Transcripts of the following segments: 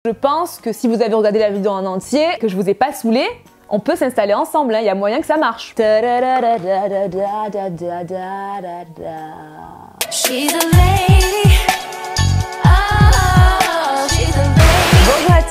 Je pense que si vous avez regardé la vidéo en entier, que je vous ai pas saoulé, on peut s'installer ensemble, il y a moyen que ça marche.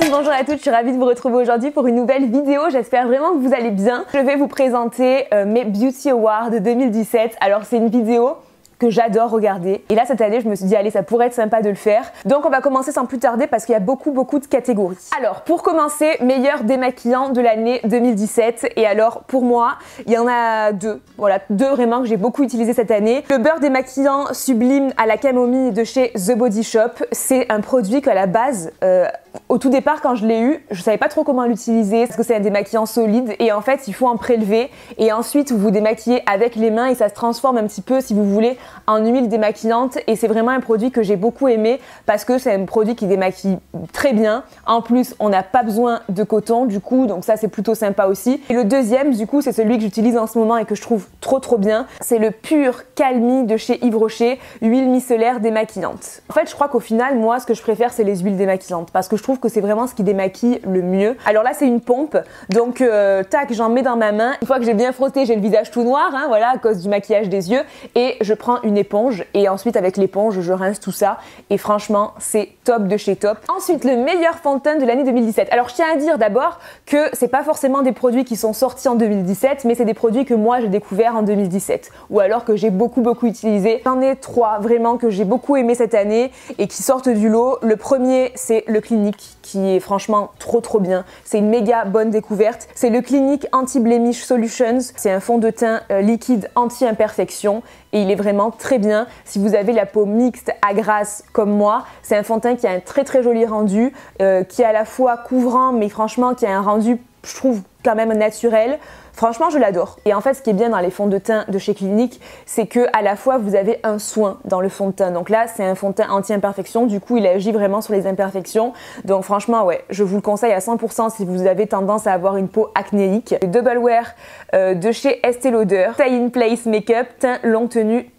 Bonjour à toutes, je suis ravie de vous retrouver aujourd'hui pour une nouvelle vidéo. J'espère vraiment que vous allez bien. Je vais vous présenter mes Beauty Awards 2017. Alors c'est une vidéo que j'adore regarder. Et là, cette année, je me suis dit, allez, ça pourrait être sympa de le faire. Donc, on va commencer sans plus tarder parce qu'il y a beaucoup de catégories. Alors, pour commencer, meilleur démaquillant de l'année 2017. Et alors, pour moi, il y en a deux. Voilà, deux vraiment que j'ai beaucoup utilisé cette année. Le beurre démaquillant sublime à la camomille de chez The Body Shop. C'est un produit qu'à la base, au tout départ, quand je l'ai eu, je savais pas trop comment l'utiliser parce que c'est un démaquillant solide et en fait, il faut en prélever et ensuite vous vous démaquillez avec les mains et ça se transforme un petit peu, si vous voulez, en huile démaquillante et c'est vraiment un produit que j'ai beaucoup aimé parce que c'est un produit qui démaquille très bien. En plus, on n'a pas besoin de coton du coup, donc ça c'est plutôt sympa aussi. Et le deuxième, du coup, c'est celui que j'utilise en ce moment et que je trouve trop bien. C'est le Pur Calmie de chez Yves Rocher, huile micellaire démaquillante. En fait, je crois qu'au final, moi, ce que je préfère, c'est les huiles démaquillantes parce que je trouve que c'est vraiment ce qui démaquille le mieux. Alors là, c'est une pompe, donc tac, j'en mets dans ma main. Une fois que j'ai bien frotté, j'ai le visage tout noir, hein, voilà, à cause du maquillage des yeux, et je prends une éponge et ensuite avec l'éponge, je rince tout ça et franchement, c'est top de chez top. Ensuite, le meilleur fond de teint de l'année 2017. Alors, je tiens à dire d'abord que c'est pas forcément des produits qui sont sortis en 2017, mais c'est des produits que moi j'ai découvert en 2017 ou alors que j'ai beaucoup utilisé. J'en ai trois vraiment que j'ai beaucoup aimé cette année et qui sortent du lot. Le premier, c'est le Clinique qui est franchement trop bien. C'est une méga bonne découverte. C'est le Clinique Anti-Blemish Solutions. C'est un fond de teint liquide anti-imperfection et il est vraiment très bien. Si vous avez la peau mixte à grasse comme moi, c'est un fond de teint qui a un très joli rendu, qui est à la fois couvrant mais franchement qui a un rendu, je trouve, quand même naturel. Franchement, je l'adore. Et en fait, ce qui est bien dans les fonds de teint de chez Clinique, c'est que à la fois vous avez un soin dans le fond de teint. Donc là, c'est un fond de teint anti-imperfection. Du coup, il agit vraiment sur les imperfections. Donc franchement, ouais, je vous le conseille à 100% si vous avez tendance à avoir une peau acnéique. Le Double Wear de chez Estée Lauder, Stay in Place Makeup, teint longue tenue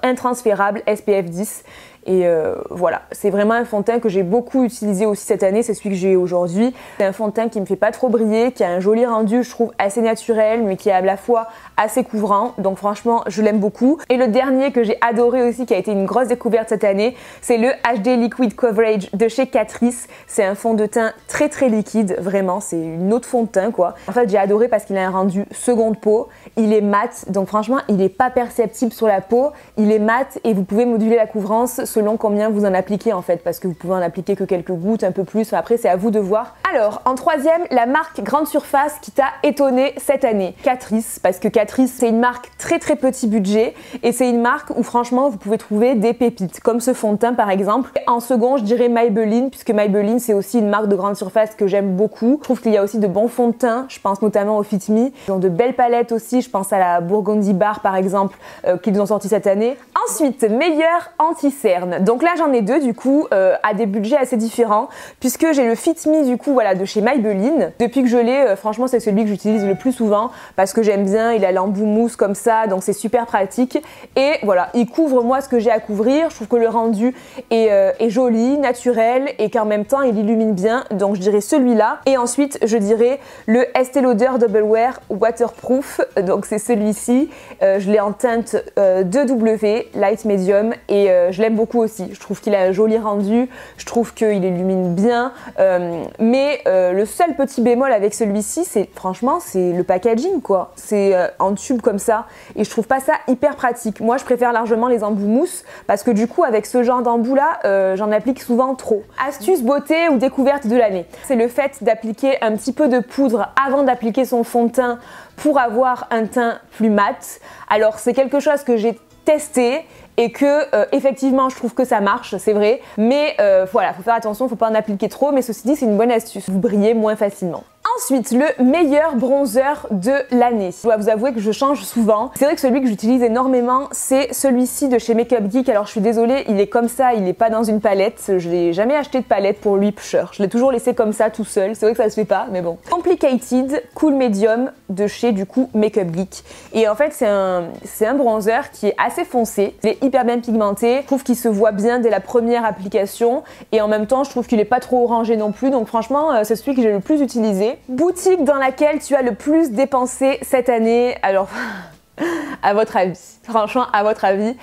intransférable SPF 10. Et voilà, c'est vraiment un fond de teint que j'ai beaucoup utilisé aussi cette année, c'est celui que j'ai aujourd'hui. C'est un fond de teint qui me fait pas trop briller, qui a un joli rendu, je trouve assez naturel, mais qui est à la fois assez couvrant. Donc franchement, je l'aime beaucoup. Et le dernier que j'ai adoré aussi, qui a été une grosse découverte cette année, c'est le HD Liquid Coverage de chez Catrice. C'est un fond de teint très liquide, vraiment, c'est une autre fond de teint quoi. En fait, j'ai adoré parce qu'il a un rendu seconde peau, il est mat, donc franchement, il est pas perceptible sur la peau, il est mat et vous pouvez moduler la couvrance selon combien vous en appliquez en fait, parce que vous pouvez en appliquer que quelques gouttes, un peu plus, après c'est à vous de voir. Alors, en troisième, la marque Grande Surface qui t'a étonné cette année. Catrice, parce que Catrice c'est une marque très petit budget et c'est une marque où franchement vous pouvez trouver des pépites, comme ce fond de teint par exemple. En second, je dirais Maybelline, puisque Maybelline c'est aussi une marque de grande surface que j'aime beaucoup. Je trouve qu'il y a aussi de bons fonds de teint, je pense notamment au Fit Me. Ils ont de belles palettes aussi, je pense à la Burgundy Bar par exemple, qu'ils ont sorti cette année. Ensuite, meilleur anti-cerne. Donc là j'en ai deux du coup à des budgets assez différents puisque j'ai le Fit Me du coup voilà de chez Maybelline. Depuis que je l'ai, franchement c'est celui que j'utilise le plus souvent parce que j'aime bien, il a l'embout mousse comme ça donc c'est super pratique et voilà, il couvre moi ce que j'ai à couvrir. Je trouve que le rendu est joli, naturel et qu'en même temps il illumine bien, donc je dirais celui-là. Et ensuite je dirais le Estée Lauder Double Wear Waterproof, donc c'est celui-ci. Je l'ai en teinte 2W Light Medium et je l'aime beaucoup aussi. Je trouve qu'il a un joli rendu, je trouve qu'il illumine bien, mais le seul petit bémol avec celui-ci, c'est franchement, c'est le packaging quoi. C'est en tube comme ça et je trouve pas ça hyper pratique. Moi, je préfère largement les embouts mousse parce que du coup, avec ce genre d'embout là, j'en applique souvent trop. Astuce beauté ou découverte de l'année, c'est le fait d'appliquer un petit peu de poudre avant d'appliquer son fond de teint pour avoir un teint plus mat. Alors, c'est quelque chose que j'ai testé et que effectivement je trouve que ça marche, c'est vrai, mais voilà, faut faire attention, faut pas en appliquer trop, mais ceci dit c'est une bonne astuce, vous brillez moins facilement. Ensuite, le meilleur bronzer de l'année. Je dois vous avouer que je change souvent. C'est vrai que celui que j'utilise énormément, c'est celui-ci de chez Makeup Geek. Alors je suis désolée, il est comme ça, il n'est pas dans une palette. Je n'ai jamais acheté de palette pour lui, Pusher. Je l'ai toujours laissé comme ça tout seul. C'est vrai que ça se fait pas, mais bon. Complicated Cool Medium de chez du coup Makeup Geek. Et en fait, c'est un bronzer qui est assez foncé. Il est hyper bien pigmenté. Je trouve qu'il se voit bien dès la première application. Et en même temps, je trouve qu'il est pas trop orangé non plus. Donc franchement, c'est celui que j'ai le plus utilisé. Boutique dans laquelle tu as le plus dépensé cette année. Alors... à votre avis, franchement à votre avis,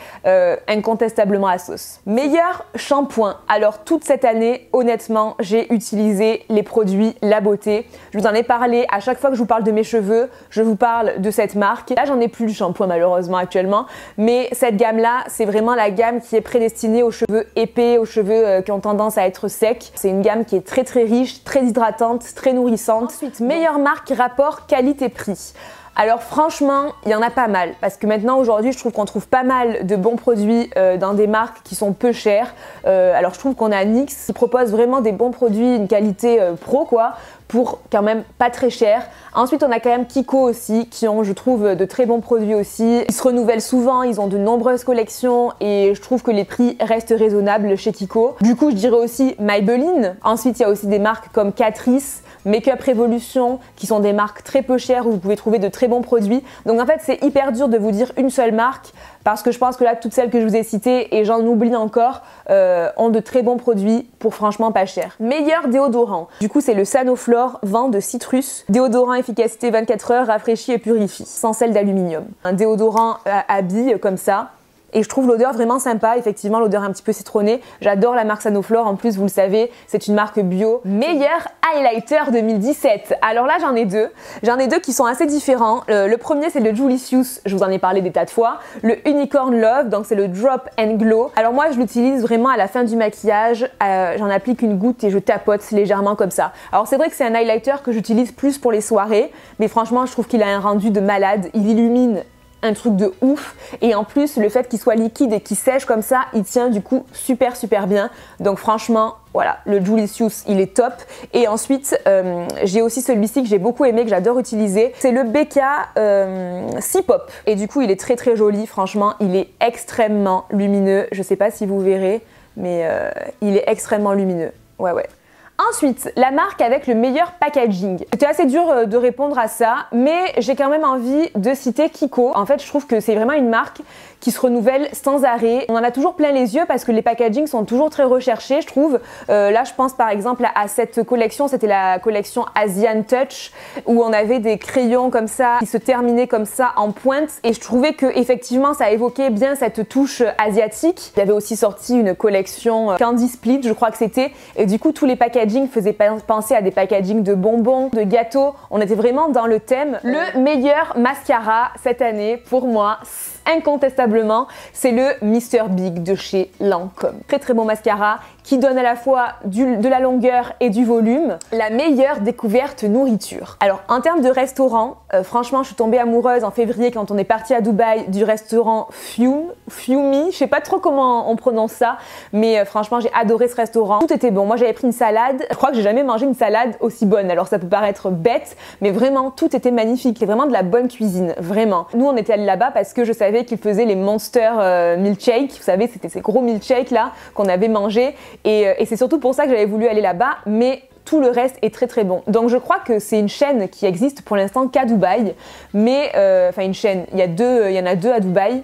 incontestablement Asos. Meilleur shampoing. Alors toute cette année, honnêtement, j'ai utilisé les produits La Beauté. Je vous en ai parlé à chaque fois que je vous parle de mes cheveux, je vous parle de cette marque. Là j'en ai plus de shampoing malheureusement actuellement, mais cette gamme là, c'est vraiment la gamme qui est prédestinée aux cheveux épais, aux cheveux qui ont tendance à être secs. C'est une gamme qui est très très riche, très hydratante, très nourrissante. Ensuite, meilleure marque rapport qualité-prix. Alors franchement, il y en a pas mal parce que maintenant aujourd'hui je trouve qu'on trouve pas mal de bons produits dans des marques qui sont peu chères. Alors je trouve qu'on a NYX qui propose vraiment des bons produits, une qualité pro quoi, pour quand même pas très cher. Ensuite on a quand même Kiko aussi qui ont je trouve de très bons produits aussi. Ils se renouvellent souvent, ils ont de nombreuses collections et je trouve que les prix restent raisonnables chez Kiko. Du coup je dirais aussi Maybelline. Ensuite il y a aussi des marques comme Catrice, Makeup Revolution qui sont des marques très peu chères où vous pouvez trouver de très bons produits. Donc en fait c'est hyper dur de vous dire une seule marque parce que je pense que là toutes celles que je vous ai citées et j'en oublie encore ont de très bons produits pour franchement pas cher. Meilleur déodorant. Du coup c'est le Sanoflore Vent de Citrus. Déodorant efficacité 24 heures, rafraîchit et purifie. Sans sel d'aluminium. Un déodorant à billes comme ça. Et je trouve l'odeur vraiment sympa, effectivement l'odeur un petit peu citronnée. J'adore la marque Sanoflore, en plus vous le savez, c'est une marque bio. Meilleur highlighter 2017. Alors là j'en ai deux. J'en ai deux qui sont assez différents. Le premier c'est le Julicious, je vous en ai parlé des tas de fois. Le Unicorn Love, donc c'est le Drop and Glow. Alors moi je l'utilise vraiment à la fin du maquillage. J'en applique une goutte et je tapote légèrement comme ça. Alors c'est vrai que c'est un highlighter que j'utilise plus pour les soirées, mais franchement je trouve qu'il a un rendu de malade. Il illumine un truc de ouf et en plus le fait qu'il soit liquide et qu'il sèche comme ça, il tient du coup super bien. Donc franchement voilà, le Julicious il est top. Et ensuite j'ai aussi celui-ci que j'ai beaucoup aimé, que j'adore utiliser, c'est le BK C-Pop et du coup il est très joli, franchement il est extrêmement lumineux. Je sais pas si vous verrez mais il est extrêmement lumineux, ouais. Ensuite, la marque avec le meilleur packaging. C'était assez dur de répondre à ça, mais j'ai quand même envie de citer Kiko. En fait, je trouve que c'est vraiment une marque qui se renouvelle sans arrêt. On en a toujours plein les yeux parce que les packagings sont toujours très recherchés, je trouve. Là, je pense par exemple à cette collection, c'était la collection Asian Touch, où on avait des crayons comme ça, qui se terminaient comme ça en pointe. Et je trouvais que effectivement, ça évoquait bien cette touche asiatique. Il y avait aussi sorti une collection Candy Split, je crois que c'était. Et du coup, tous les packagings faisait penser à des packagings de bonbons, de gâteaux. On était vraiment dans le thème. Le meilleur mascara cette année, pour moi, incontestablement, c'est le Mr Big de chez Lancôme. Très bon mascara qui donne à la fois de la longueur et du volume. La meilleure découverte nourriture. Alors en termes de restaurant, franchement je suis tombée amoureuse en février quand on est parti à Dubaï du restaurant Fiumi, je sais pas trop comment on prononce ça, mais franchement j'ai adoré ce restaurant. Tout était bon, moi j'avais pris une salade, je crois que j'ai jamais mangé une salade aussi bonne, alors ça peut paraître bête, mais vraiment tout était magnifique, c'est vraiment de la bonne cuisine, vraiment. Nous on était allés là-bas parce que je savais qu'ils faisaient les Monster Milkshake, vous savez c'était ces gros milkshakes là qu'on avait mangé. Et c'est surtout pour ça que j'avais voulu aller là-bas, mais tout le reste est très bon. Donc je crois que c'est une chaîne qui existe pour l'instant qu'à Dubaï, mais enfin une chaîne, il y en a deux à Dubaï.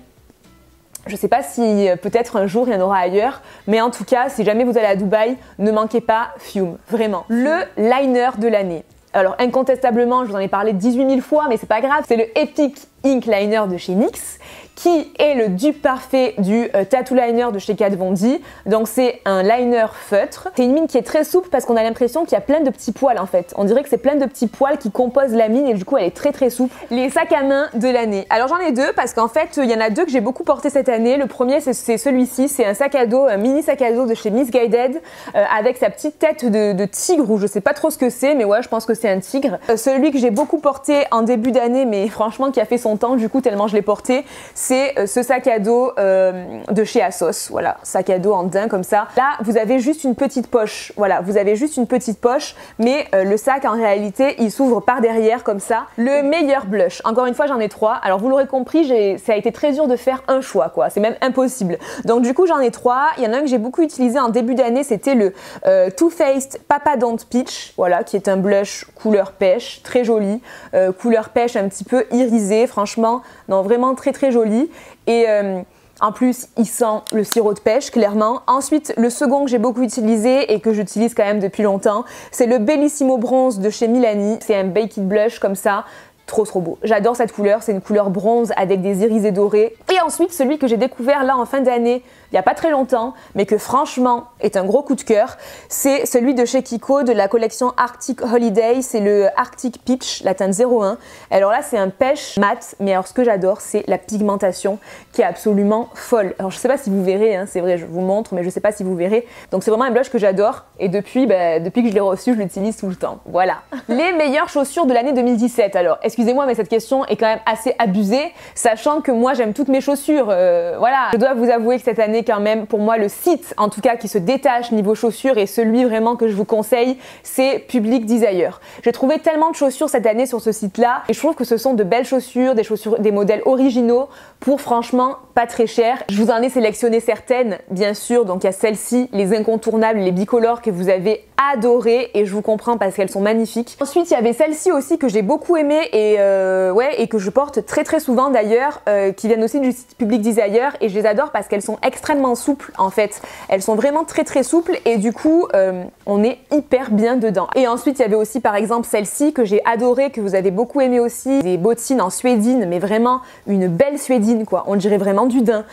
Je sais pas si peut-être un jour il y en aura ailleurs, mais en tout cas, si jamais vous allez à Dubaï, ne manquez pas Fiume, vraiment. Le liner de l'année. Alors incontestablement, je vous en ai parlé 18 000 fois, mais c'est pas grave, c'est le Epic Ink Liner de chez NYX, qui est le dupe parfait du Tattoo Liner de chez Kat Von D. Donc c'est un liner feutre. C'est une mine qui est très souple parce qu'on a l'impression qu'il y a plein de petits poils en fait. On dirait que c'est plein de petits poils qui composent la mine et du coup elle est très souple. Les sacs à main de l'année. Alors j'en ai deux parce qu'en fait il y en a deux que j'ai beaucoup porté cette année. Le premier c'est celui-ci, c'est un sac à dos, un mini sac à dos de chez Missguided avec sa petite tête de tigre ou je sais pas trop ce que c'est, mais ouais je pense que c'est un tigre. Celui que j'ai beaucoup porté en début d'année mais franchement qui a fait son son temps du coup tellement je l'ai porté. C'est ce sac à dos de chez ASOS, voilà, sac à dos en daim comme ça. Là vous avez juste une petite poche, voilà, vous avez juste une petite poche, mais le sac en réalité il s'ouvre par derrière comme ça. Le meilleur blush, encore une fois j'en ai 3, alors vous l'aurez compris, ça a été très dur de faire un choix quoi, c'est même impossible. Donc du coup j'en ai 3, il y en a un que j'ai beaucoup utilisé en début d'année, c'était le Too Faced Papa Don't Peach, voilà, qui est un blush couleur pêche, très joli, couleur pêche un petit peu irisé, franchement, non vraiment très très joli. Et en plus, il sent le sirop de pêche, clairement. Ensuite, le second que j'ai beaucoup utilisé et que j'utilise quand même depuis longtemps, c'est le Bellissimo Bronze de chez Milani. C'est un Baked Blush comme ça. Trop beau. J'adore cette couleur, c'est une couleur bronze avec des irisés dorés. Et ensuite, celui que j'ai découvert là en fin d'année, il n'y a pas très longtemps, mais que franchement est un gros coup de cœur, c'est celui de chez Kiko de la collection Arctic Holiday, c'est le Arctic Peach, la teinte 01. Alors là, c'est un pêche mat, mais alors ce que j'adore, c'est la pigmentation qui est absolument folle. Alors je sais pas si vous verrez, hein, c'est vrai, je vous montre, mais je sais pas si vous verrez. Donc c'est vraiment un blush que j'adore et depuis que je l'ai reçu, je l'utilise tout le temps. Voilà. Les meilleures chaussures de l'année 2017. Alors, excusez-moi, mais cette question est quand même assez abusée, sachant que moi j'aime toutes mes chaussures. Voilà, je dois vous avouer que cette année quand même, pour moi, le site en tout cas qui se détache niveau chaussures et celui vraiment que je vous conseille, c'est Public Desire. J'ai trouvé tellement de chaussures cette année sur ce site-là et je trouve que ce sont de belles chaussures, des modèles originaux pour franchement pas très cher. Je vous en ai sélectionné certaines, bien sûr, donc il y a celles-ci, les incontournables, les bicolores que vous avez adorées et je vous comprends parce qu'elles sont magnifiques. Ensuite, il y avait celle-ci aussi que j'ai beaucoup aimée et que je porte très souvent d'ailleurs, qui viennent aussi du site Public Desire et je les adore parce qu'elles sont extrêmement souples en fait. Elles sont vraiment très souples et du coup, on est hyper bien dedans. Et ensuite, il y avait aussi par exemple celle-ci que j'ai adorée, que vous avez beaucoup aimé aussi, des bottines en suédine, mais vraiment une belle suédine quoi. On dirait vraiment du daim,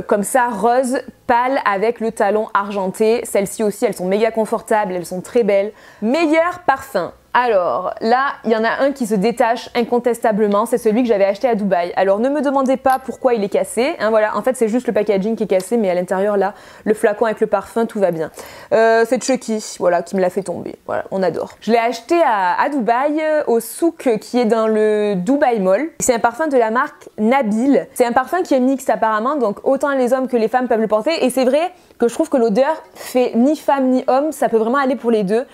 comme ça, rose pâle avec le talon argenté. Celles-ci aussi, elles sont méga confortables, elles sont très belles. Meilleur parfum. Alors là, il y en a un qui se détache incontestablement, c'est celui que j'avais acheté à Dubaï. Alors ne me demandez pas pourquoi il est cassé, hein, voilà, en fait c'est juste le packaging qui est cassé, mais à l'intérieur là, le flacon avec le parfum, tout va bien. C'est Chucky, voilà, qui me l'a fait tomber, voilà, on adore. Je l'ai acheté à Dubaï, au souk qui est dans le Dubai Mall. C'est un parfum de la marque Nabil. C'est un parfum qui est mixte apparemment, donc autant les hommes que les femmes peuvent le porter, et c'est vrai que je trouve que l'odeur fait ni femme ni homme, ça peut vraiment aller pour les deux.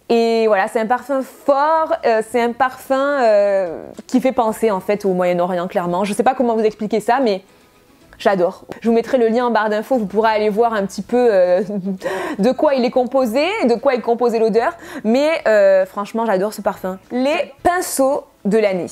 Et voilà, c'est un parfum fort, c'est un parfum qui fait penser en fait au Moyen-Orient clairement. Je sais pas comment vous expliquer ça, mais j'adore. Je vous mettrai le lien en barre d'infos, vous pourrez aller voir un petit peu de quoi il est composé, de quoi est composée l'odeur. Mais franchement, j'adore ce parfum. Les pinceaux de l'année.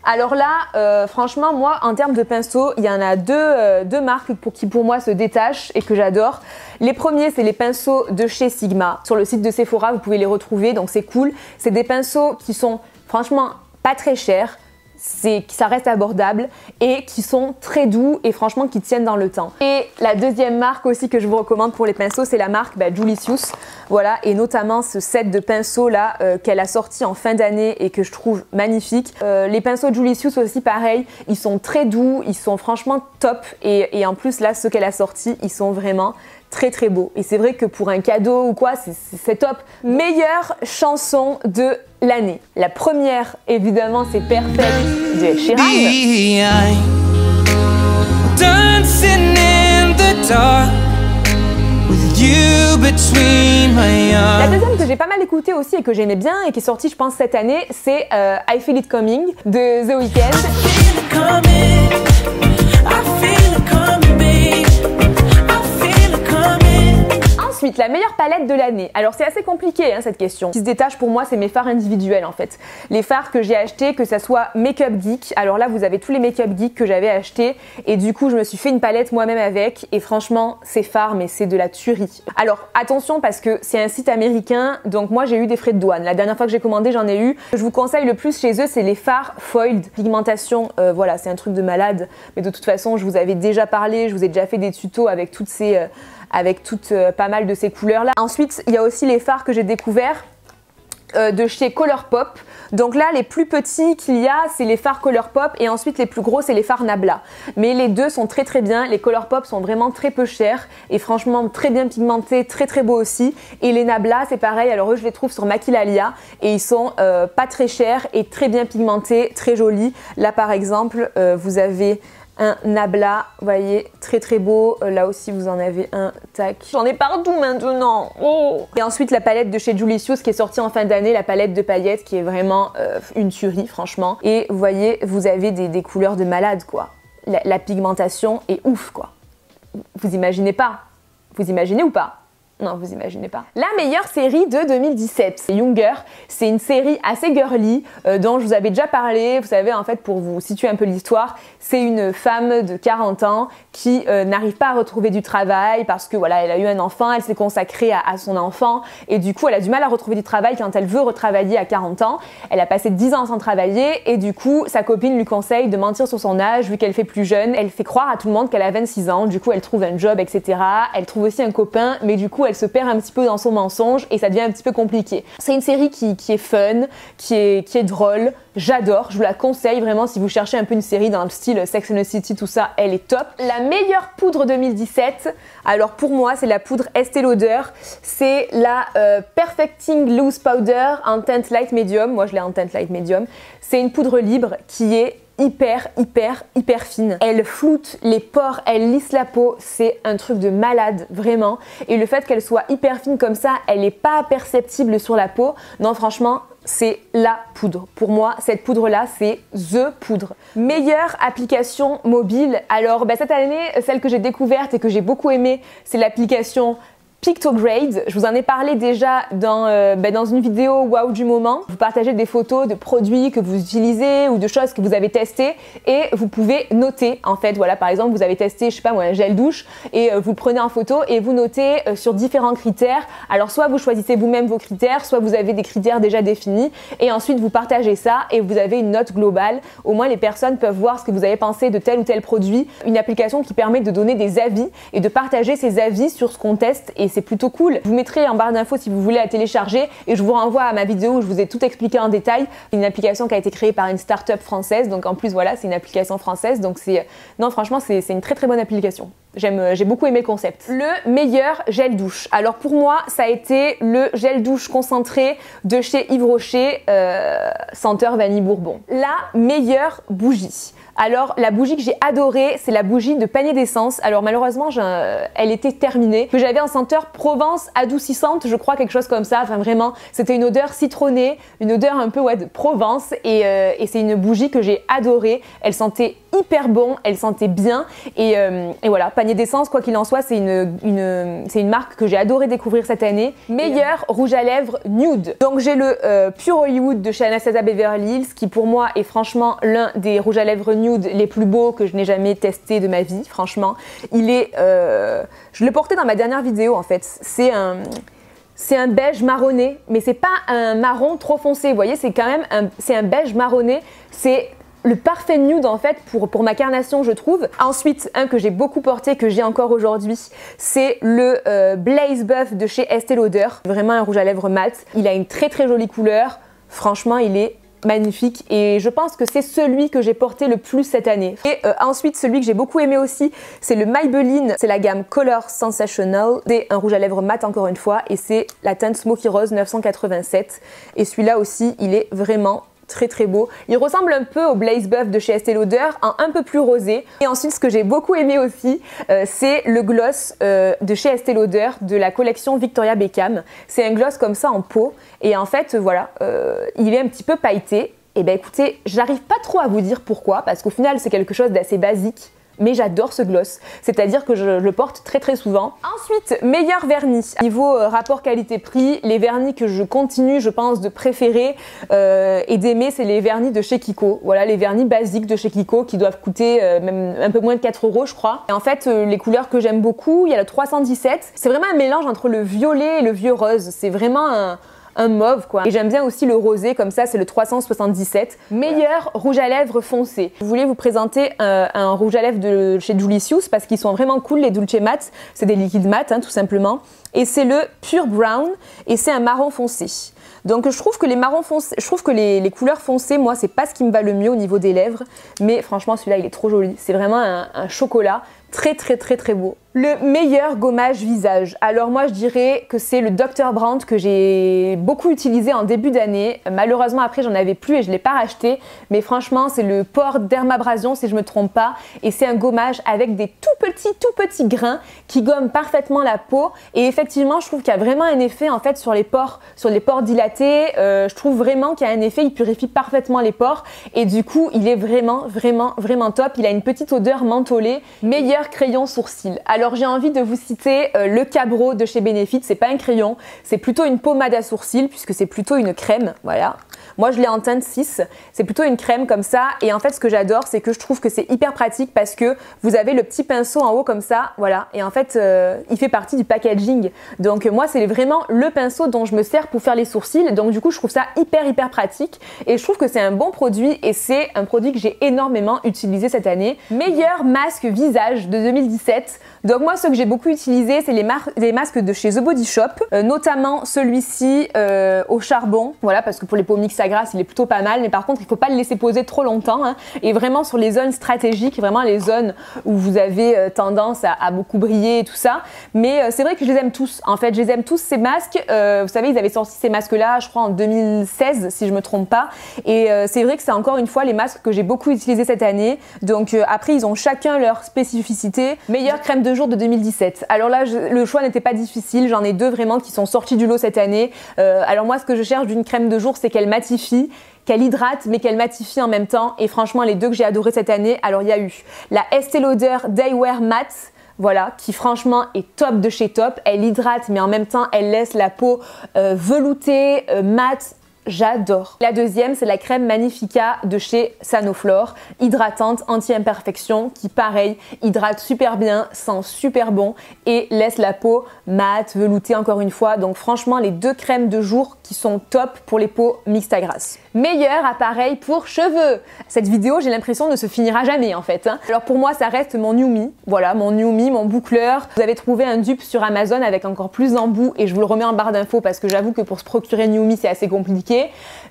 Alors là, franchement, moi, en termes de pinceaux, il y en a deux marques qui pour moi se détachent et que j'adore. Les premiers, c'est les pinceaux de chez Sigma. Sur le site de Sephora, vous pouvez les retrouver, donc c'est cool. C'est des pinceaux qui sont franchement pas très chers. Ça reste abordable et qui sont très doux et franchement qui tiennent dans le temps. Et la deuxième marque aussi que je vous recommande pour les pinceaux, c'est la marque Julicius. Voilà, et notamment ce set de pinceaux là qu'elle a sorti en fin d'année et que je trouve magnifique. Les pinceaux Julicius aussi pareil, ils sont très doux, ils sont franchement top et en plus là ceux qu'elle a sortis, ils sont vraiment très beaux. Et c'est vrai que pour un cadeau ou quoi, c'est top. Meilleure chanson de l'année. La première, évidemment, c'est Perfect de Ed Sheeran. La deuxième que j'ai pas mal écoutée aussi et que j'aimais bien et qui est sortie, je pense, cette année, c'est I Feel It Coming de The Weeknd. Ensuite, la meilleure palette de l'année. Alors c'est assez compliqué hein, cette question. Ce qui se détache pour moi, c'est mes fards individuels en fait. Les fards que j'ai achetés, que ça soit Makeup Geek. Alors là, vous avez tous les Makeup Geek que j'avais achetés et du coup, je me suis fait une palette moi-même avec et franchement, ces fards, mais c'est de la tuerie. Alors attention parce que c'est un site américain, donc moi j'ai eu des frais de douane. La dernière fois que j'ai commandé, j'en ai eu. Ce que je vous conseille le plus chez eux, c'est les fards foiled. Pigmentation, voilà, c'est un truc de malade. Mais de toute façon, je vous avais déjà parlé, je vous ai déjà fait des tutos avec toutes pas mal de ces couleurs là. Ensuite, il y a aussi les fards que j'ai découverts de chez Colourpop. Donc là, les plus petits qu'il y a, c'est les fards Colourpop et ensuite les plus gros, c'est les fards Nabla. Mais les deux sont très très bien. Les Colourpop sont vraiment très peu chers et franchement très bien pigmentés, très très beaux aussi. Et les Nabla, c'est pareil. Alors eux, je les trouve sur Maquilalia et ils sont pas très chers et très bien pigmentés, très jolis. Là, par exemple, vous avez un Nabla, vous voyez, très très beau. Là aussi, vous en avez un, tac. J'en ai partout maintenant. Oh. Et ensuite, la palette de chez Julicius qui est sortie en fin d'année, la palette de paillettes qui est vraiment une tuerie, franchement. Et vous voyez, vous avez des couleurs de malade, quoi. La pigmentation est ouf, quoi. Vous imaginez pas? Vous imaginez ou pas? Non, vous imaginez pas. La meilleure série de 2017, c'est Younger. C'est une série assez girly dont je vous avais déjà parlé. Vous savez, en fait, pour vous situer un peu l'histoire, c'est une femme de 40 ans qui n'arrive pas à retrouver du travail parce que voilà, elle a eu un enfant, elle s'est consacrée à son enfant et du coup, elle a du mal à retrouver du travail quand elle veut retravailler à 40 ans. Elle a passé 10 ans sans travailler et du coup, sa copine lui conseille de mentir sur son âge vu qu'elle fait plus jeune. Elle fait croire à tout le monde qu'elle a 26 ans. Du coup, elle trouve un job, etc. Elle trouve aussi un copain, mais du coup, elle se perd un petit peu dans son mensonge et ça devient un petit peu compliqué. C'est une série qui est fun, qui est drôle. J'adore, je vous la conseille vraiment si vous cherchez un peu une série dans le style Sex and the City, tout ça, elle est top. La meilleure poudre 2017, alors pour moi, c'est la poudre Estée Lauder. C'est la Perfecting Loose Powder en teinte light medium. Moi, je l'ai en teinte light medium. C'est une poudre libre qui est hyper fine. Elle floute les pores, elle lisse la peau, c'est un truc de malade, vraiment. Et le fait qu'elle soit hyper fine comme ça, elle n'est pas perceptible sur la peau. Non, franchement, c'est la poudre. Pour moi, cette poudre-là, c'est THE poudre. Meilleure application mobile. Alors, cette année, celle que j'ai découverte et que j'ai beaucoup aimée, c'est l'application Pictograde. Je vous en ai parlé déjà dans une vidéo Waouh du moment. Vous partagez des photos de produits que vous utilisez ou de choses que vous avez testées et vous pouvez noter en fait. Voilà, par exemple, vous avez testé, je sais pas moi, un gel douche et vous le prenez en photo et vous notez sur différents critères. Alors soit vous choisissez vous-même vos critères, soit vous avez des critères déjà définis et ensuite vous partagez ça et vous avez une note globale. Au moins les personnes peuvent voir ce que vous avez pensé de tel ou tel produit. Une application qui permet de donner des avis et de partager ses avis sur ce qu'on teste et c'est plutôt cool. Je vous mettrai en barre d'infos si vous voulez la télécharger et je vous renvoie à ma vidéo où je vous ai tout expliqué en détail. Une application qui a été créée par une start-up française, donc en plus voilà, c'est une application française, donc non franchement c'est une très bonne application. J'ai beaucoup aimé le concept. Le meilleur gel douche. Alors pour moi, ça a été le gel douche concentré de chez Yves Rocher, senteur vanille bourbon. La meilleure bougie. Alors la bougie que j'ai adorée, c'est la bougie de panier d'essence. Alors malheureusement, elle était terminée. Que j'avais en senteur Provence adoucissante, je crois, quelque chose comme ça. Enfin vraiment, c'était une odeur citronnée, une odeur un peu de Provence. Et c'est une bougie que j'ai adorée. Elle sentait hyper bon, elle sentait bien. Et voilà, panier d'essence, quoi qu'il en soit, c'est une marque que j'ai adoré découvrir cette année. Meilleur rouge à lèvres nude. Donc j'ai le Pure Hollywood de chez Anastasia Beverly Hills, qui pour moi est franchement l'un des rouges à lèvres nude les plus beaux que je n'ai jamais testé de ma vie, franchement. Je l'ai porté dans ma dernière vidéo en fait. C'est un beige marronné, mais c'est pas un marron trop foncé. Vous voyez, c'est quand même un beige marronné. C'est le parfait nude en fait pour ma carnation, je trouve. Ensuite, un que j'ai beaucoup porté, que j'ai encore aujourd'hui, c'est le Blaze Buff de chez Estée Lauder. Vraiment un rouge à lèvres mat. Il a une très jolie couleur. Franchement, il est magnifique et je pense que c'est celui que j'ai porté le plus cette année. Et ensuite, celui que j'ai beaucoup aimé aussi, c'est le Maybelline. C'est la gamme Color Sensational. C'est un rouge à lèvres mat encore une fois et c'est la teinte Smoky Rose 987. Et celui-là aussi, il est vraiment très beau. Il ressemble un peu au Blaze Buff de chez Estée Lauder, en un peu plus rosé. Et ensuite, ce que j'ai beaucoup aimé aussi, c'est le gloss de chez Estée Lauder de la collection Victoria Beckham. C'est un gloss comme ça en peau. Et en fait, voilà, il est un petit peu pailleté. Et ben écoutez, j'arrive pas trop à vous dire pourquoi, parce qu'au final, c'est quelque chose d'assez basique. Mais j'adore ce gloss, c'est-à-dire que je le porte très souvent. Ensuite, meilleur vernis. Niveau rapport qualité-prix, les vernis que je continue, je pense, de préférer et d'aimer, c'est les vernis de chez Kiko. Voilà, les vernis basiques de chez Kiko qui doivent coûter même un peu moins de 4 € je crois. Et en fait, les couleurs que j'aime beaucoup, il y a le 317. C'est vraiment un mélange entre le violet et le vieux rose. C'est vraiment un mauve quoi. Et j'aime bien aussi le rosé comme ça, c'est le 377. Meilleur rouge à lèvres foncé. Je voulais vous présenter un rouge à lèvres de chez Julicius parce qu'ils sont vraiment cool les Dulce Mat. C'est des liquides mat tout simplement. Et c'est le Pure Brown et c'est un marron foncé. Donc je trouve que les marrons foncés, je trouve que les couleurs foncées, moi c'est pas ce qui me va le mieux au niveau des lèvres, mais franchement celui-là il est trop joli, c'est vraiment un chocolat très très très très beau. Le meilleur gommage visage, alors moi je dirais que c'est le Dr. Brandt que j'ai beaucoup utilisé en début d'année. Malheureusement après j'en avais plus et je l'ai pas racheté, mais franchement c'est le Pore Dermabrasion si je me trompe pas, et c'est un gommage avec des tout petits grains qui gomment parfaitement la peau, et effectivement je trouve qu'il y a vraiment un effet en fait sur les pores dilatés. Je trouve vraiment qu'il y a un effet, il purifie parfaitement les pores et du coup il est vraiment top. Il a une petite odeur mentholée. Meilleur crayon sourcil. Alors j'ai envie de vous citer le Cabro de chez Benefit. C'est pas un crayon, c'est plutôt une pommade à sourcils puisque c'est plutôt une crème, voilà. Moi je l'ai en teinte 6, c'est plutôt une crème comme ça, et en fait ce que j'adore c'est que je trouve que c'est hyper pratique parce que vous avez le petit pinceau en haut comme ça, voilà, et en fait il fait partie du packaging. Donc moi c'est vraiment le pinceau dont je me sers pour faire les sourcils, donc du coup je trouve ça hyper pratique et je trouve que c'est un bon produit et c'est un produit que j'ai énormément utilisé cette année. Meilleur masque visage de 2017. Donc moi, ceux que j'ai beaucoup utilisé, c'est les masques de chez The Body Shop, notamment celui-ci au charbon, voilà, parce que pour les peaux mixtes à grasse, il est plutôt pas mal, mais par contre, il faut pas le laisser poser trop longtemps, hein, et vraiment sur les zones stratégiques, vraiment les zones où vous avez tendance à beaucoup briller et tout ça. Mais c'est vrai que je les aime tous, en fait, je les aime tous ces masques. Vous savez, ils avaient sorti ces masques-là, je crois en 2016, si je me trompe pas, et c'est vrai que c'est encore une fois les masques que j'ai beaucoup utilisés cette année. Donc après, ils ont chacun leur spécificité. Meilleure crème de jour de 2017. Alors là, le choix n'était pas difficile. J'en ai deux vraiment qui sont sortis du lot cette année. Alors moi, ce que je cherche d'une crème de jour, c'est qu'elle matifie, qu'elle hydrate, mais qu'elle matifie en même temps. Et franchement, les deux que j'ai adoré cette année, alors il y a eu la Estée Lauder Daywear Matte. Voilà, qui franchement est top de chez top. Elle hydrate, mais en même temps, elle laisse la peau veloutée, mate. J'adore. La deuxième, c'est la crème Magnifica de chez Sanoflore, hydratante, anti-imperfection, qui pareil, hydrate super bien, sent super bon et laisse la peau mate, veloutée encore une fois. Donc franchement, les deux crèmes de jour qui sont top pour les peaux mixtes à grasse. Meilleur appareil pour cheveux. Cette vidéo, j'ai l'impression ne se finira jamais en fait, hein. Alors pour moi, ça reste mon New Me. Voilà, mon New Me, mon boucleur. Vous avez trouvé un dupe sur Amazon avec encore plus d'embouts et je vous le remets en barre d'infos parce que j'avoue que pour se procurer New Me, c'est assez compliqué.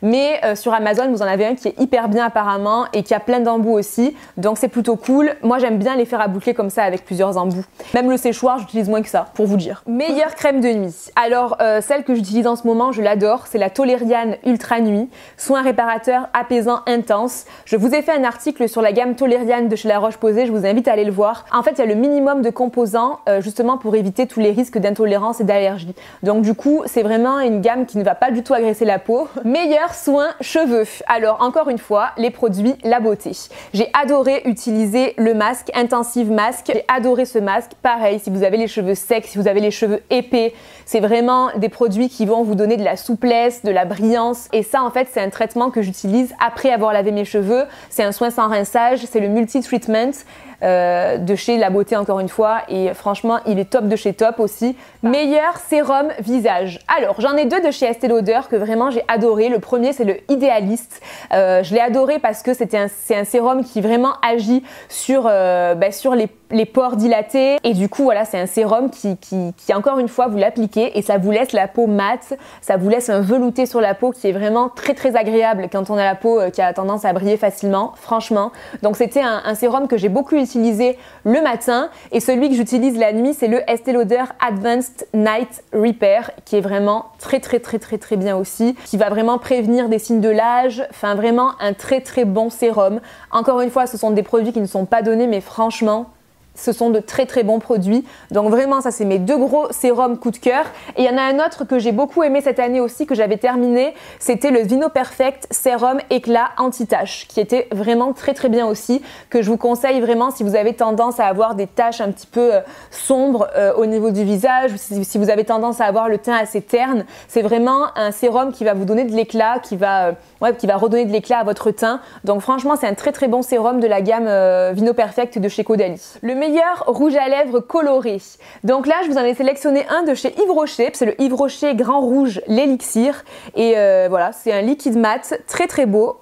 Mais sur Amazon, vous en avez un qui est hyper bien apparemment et qui a plein d'embouts aussi. Donc c'est plutôt cool. Moi, j'aime bien les faire à boucler comme ça avec plusieurs embouts. Même le séchoir, j'utilise moins que ça, pour vous dire. Meilleure crème de nuit. Alors, celle que j'utilise en ce moment, je l'adore. C'est la Toleriane Ultra Nuit. Soin réparateur apaisant intense. Je vous ai fait un article sur la gamme Toleriane de chez La Roche-Posay. Je vous invite à aller le voir. En fait, il y a le minimum de composants justement pour éviter tous les risques d'intolérance et d'allergie. Donc du coup, c'est vraiment une gamme qui ne va pas du tout agresser la peau. Meilleur soin cheveux. Alors encore une fois, les produits La Beauté. J'ai adoré utiliser le masque Intensive Mask. J'ai adoré ce masque. Pareil, si vous avez les cheveux secs, si vous avez les cheveux épais, c'est vraiment des produits qui vont vous donner de la souplesse, de la brillance. Et ça, en fait, c'est un traitement que j'utilise après avoir lavé mes cheveux. C'est un soin sans rinçage, c'est le Multi Treatment. De chez La Beauté encore une fois, et franchement il est top de chez top aussi. Meilleur sérum visage. Alors j'en ai deux de chez Estée Lauder que vraiment j'ai adoré. Le premier c'est le Idéaliste. Je l'ai adoré parce que c'est un sérum qui vraiment agit sur les pores dilatés, et du coup voilà, c'est un sérum qui encore une fois vous l'appliquez et ça vous laisse la peau mate, ça vous laisse un velouté sur la peau qui est vraiment très agréable quand on a la peau qui a tendance à briller facilement, franchement. Donc c'était un sérum que j'ai beaucoup utilisé le matin, et celui que j'utilise la nuit c'est le Estée Lauder Advanced Night Repair qui est vraiment très bien aussi, qui va vraiment prévenir des signes de l'âge. Enfin vraiment un très bon sérum. Encore une fois, ce sont des produits qui ne sont pas donnés, mais franchement ce sont de très bons produits. Donc vraiment, ça c'est mes deux gros sérums coup de cœur. Et il y en a un autre que j'ai beaucoup aimé cette année aussi, que j'avais terminé, c'était le Vino Perfect Sérum Éclat Anti-Taches, qui était vraiment très bien aussi, que je vous conseille vraiment si vous avez tendance à avoir des taches un petit peu sombres au niveau du visage, ou si vous avez tendance à avoir le teint assez terne. C'est vraiment un sérum qui va vous donner de l'éclat, qui va redonner de l'éclat à votre teint. Donc franchement, c'est un très bon sérum de la gamme Vino Perfect de chez Caudalie. Le meilleur rouge à lèvres coloré. Donc là, je vous en ai sélectionné un de chez Yves Rocher. C'est le Yves Rocher Grand Rouge l'Élixir. Et voilà, c'est un liquide mat très beau.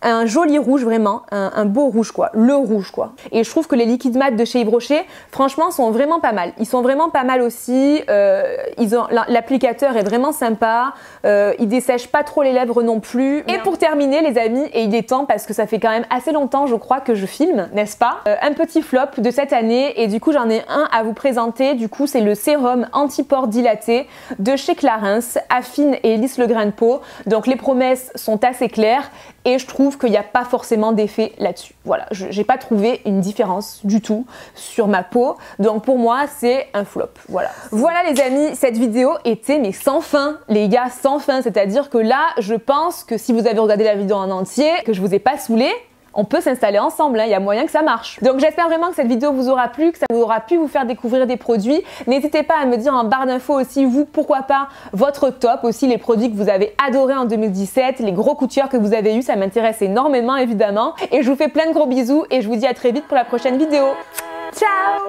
un joli rouge vraiment, un beau rouge quoi, le rouge quoi. Et je trouve que les liquides mat de chez Yves Rocher, franchement, sont vraiment pas mal. Ils sont vraiment pas mal aussi. L'applicateur est vraiment sympa. Il dessèche pas trop les lèvres non plus. Et pour terminer, les amis, et il est temps parce que ça fait quand même assez longtemps, je crois, que je filme, n'est-ce pas, un petit flop de cette année. Et du coup, j'en ai un à vous présenter. Du coup, c'est le sérum anti-pores dilaté de chez Clarins, affine et lisse le grain de peau. Donc les promesses sont assez claires et je trouve qu'il n'y a pas forcément d'effet là-dessus. Voilà, j'ai pas trouvé une différence du tout sur ma peau. Donc pour moi, c'est un flop. Voilà. Voilà les amis, cette vidéo était mais sans fin, les gars, sans fin. C'est-à-dire que là, je pense que si vous avez regardé la vidéo en entier, que je vous ai pas saoulé, on peut s'installer ensemble, hein, y a moyen que ça marche. Donc j'espère vraiment que cette vidéo vous aura plu, que ça vous aura pu vous faire découvrir des produits. N'hésitez pas à me dire en barre d'infos aussi, vous, pourquoi pas, votre top, aussi les produits que vous avez adorés en 2017, les gros coups de cœur que vous avez eu, ça m'intéresse énormément évidemment. Et je vous fais plein de gros bisous et je vous dis à très vite pour la prochaine vidéo. Ciao!